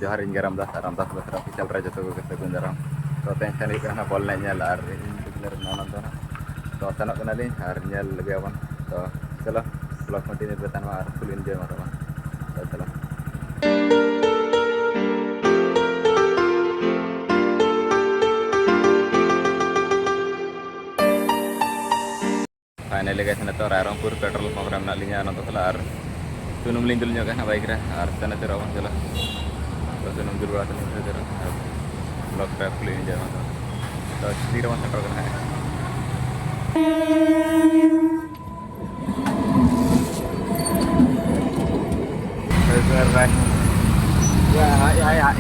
जोहार इन रामदास बेसरा ऑफिशियल रे जतो को सगुन दाराम तो टेंशन ही करना बॉल नहीं नेल और तो सनक कना लिंग और नेल लगे तो चलो ब्लॉग कंटिन्यू बेतन और फुल एंजॉय मारबन तो चलो फाइनली गाइस तो रायरंगपुर पेट्रोल पंप रे मेना लिंगा तो सला और सुनुम लिंग दुल जोगा बाइक रे और तने ते रबन चलो तो सुनुम दुल बड़ा तने ते ब्लॉग पे फुल एंजॉय मारबन तो सीधे वन सेंटर करना है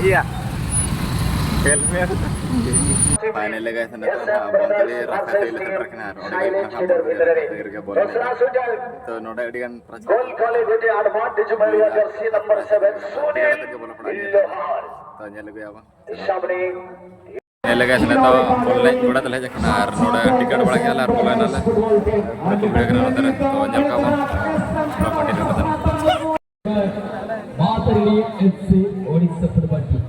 iya helmet finally guys Bantali Rakhasahi Football kena तो नोडा एडिगन गोल कॉले बेटे एडवांटेज में जर्सी नंबर 7 सोने तो नेल गया बा सामने नेल गया सने तो ऑनलाइन थोड़ा तले जखना और नोडा टिकट बड़ा गया और बोला ना तो वीडियो करना होता तो नेल का बा कंटिन्यू करता बातरली एफसी ओडिशा फुटबॉल टीम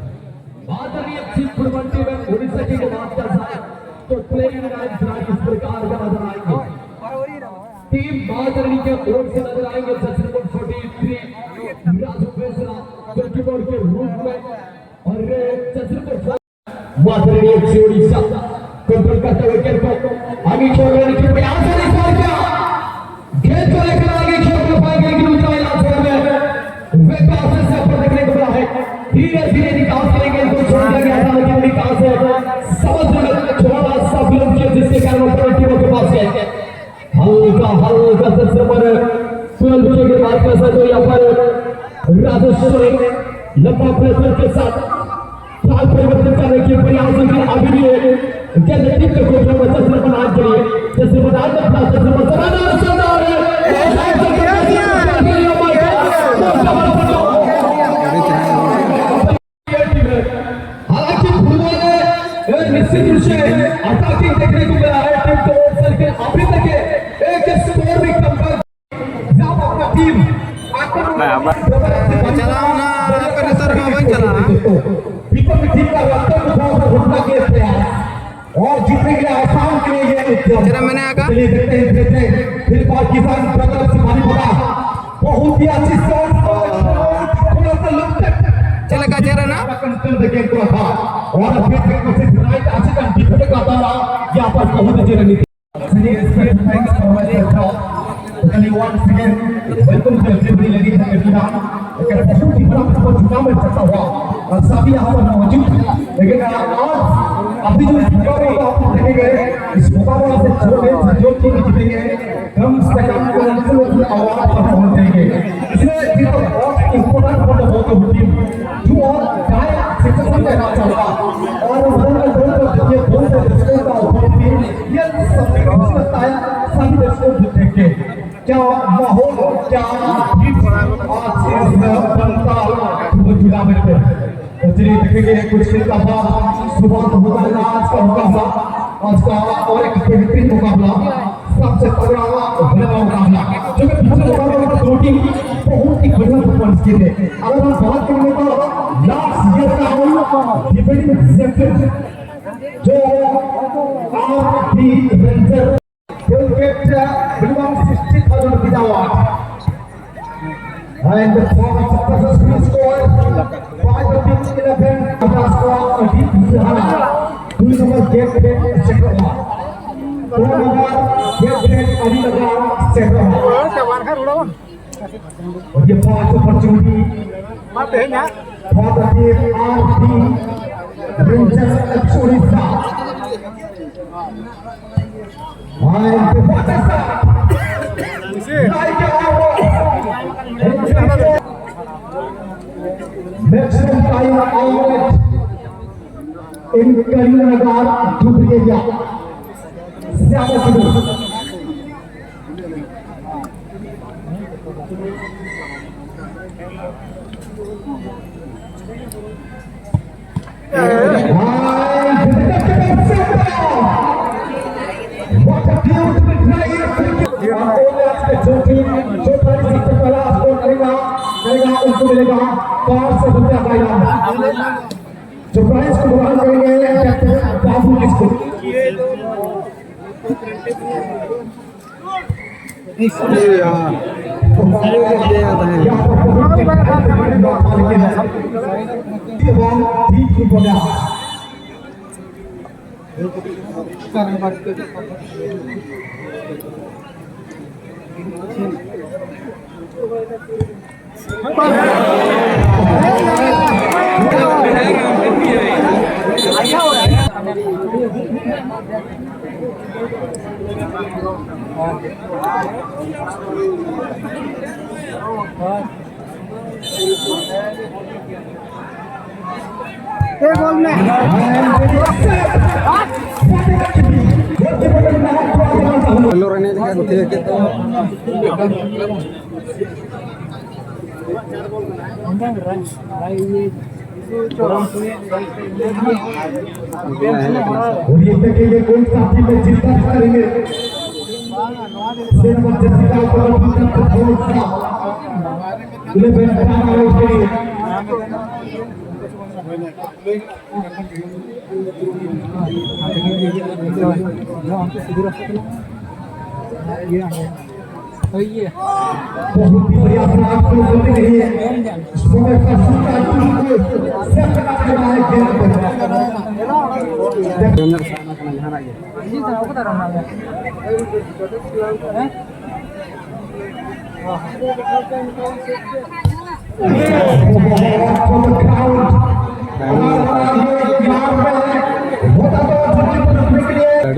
बातरली एफसी फुटबॉल टीम ओडिशा की बात कर रहा है तो प्लेइंग इलेवन इस प्रकार का नजर आएंगे टीम बातरली के ओर से नजर आएंगे jersey number 43 Ramdas Besra goalkeeper के रूप में और जर्सी नंबर बातरली एफसी ओडिशा कंट्रोल करते हुए गेंद को आगे छोड़ने की प्रयास है इस बार क्या गेंद को लेकर आगे छोड़ पाएंगे कि दूसरा इलाज में विकास से ऊपर देखने को मिला है धीरे-धीरे निकास करेंगे तो छोड़ दिया गया था लेकिन निकास है समझ में थोड़ा सा विलंब किया जिसके कारण वो टीमों के पास गए हल्का से पर 12 के बाद कैसा तो यहाँ पर राजेश्वरी लंबा प्रेशर के साथ ताल परिवर्तन करने की प्रयास की अभी भी गेंद टीम के कोच में जैसे बनाए के लिए जैसे बनाए अपना जैसे बनाना शानदार है हालांकि फुटबॉल में निश्चित रूप से अटैकिंग देखने को मिला है टीम को ओर से लेकर अभी तक एक स्कोर भी कम कर जब अपना टीम चलाओ ना पर सर में वही चला विपक्ष टीम का रफ्तार को घुटना के प्रयास और जीतने के लिए आसान के लिए ये तेरा मैंने आका चलिए देखते हैं फिर बार किसान ब्रदर से पानी पड़ा बहुत ही अच्छी शॉट थोड़ा सा लगता चला का चेहरा ना कंट्रोल देखे को था और फिर कोशिश राइट अच्छी का डिफेंड करता रहा यहां पर बहुत अच्छी रणनीति चलिए respect thanks for my help चलिए once again welcome to everybody ladies and gentleman अगर बहुत ही बड़ा फुटबॉल चुनाव में चलता हुआ और सभी यहां पर मौजूद लेकिन आज अभी जो इस मुकाबले को आप देखेंगे इस मुकाबले से जो टीम जीतेंगे कम से कम नेशनल अवार्ड पर पहुंचेंगे इसलिए ये तो बहुत important for the both of team जो और गाय सिचुएशन में ना चल रहा और उन्होंने दोनों ये दोनों दर्शकों का टीम ये सब लगता है सभी दर्शकों को देख के क्या माहौल क्या हिट आज से बनता जुड़ा मिलते तो चलिए देखेंगे कुछ देर का बाद सुबह होगा आज का मुकाबला आज का और एक बेहतरीन मुकाबला सबसे तगड़ा मुकाबला जो कि पिछले मुकाबले में दो टीम बहुत ही बढ़िया परफॉर्मेंस किए थे अगर हम बात करेंगे तो लास्ट ईयर का डिफेंडिंग चैंपियन जो RD ranger will get minimum 60,000 rupees award and the successful score by the team 11 Ramdas Beshra 2 number get second 4 number get Ali लगा second और ये पांच opportunity for the team RD Rangers Odisha maximum time out in Karimnagar Dhubri area. What a beautiful drive! जो team जो पहला score करेगा उनको मिलेगा 500 रुपया का इनाम। जो प्राइज को ग्रहण करेंगे कैप्टन बाबू किसको और ये देखेंगे कौन साथी में चिंता करेंगे से नंबर जैसा उन्हें बैठना है उसके लिए बहुत ही बढ़िया प्रयास को करते रहिए समय का सुधार सब करना है गेम पर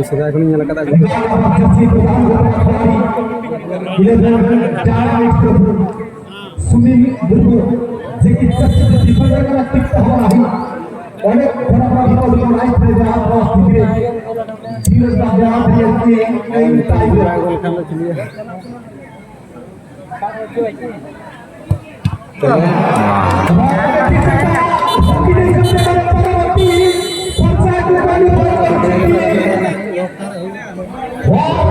sudah aku nyala kata Sunil दुर्गो जे की चर्चित डिफेंडर का टिकट हो रहा है अनेक बड़ा बड़ा लाइफ में जहां क्रॉस दिखे धीरज का बयान दिया कि कई टाइम गोल खेलने के लिए वाह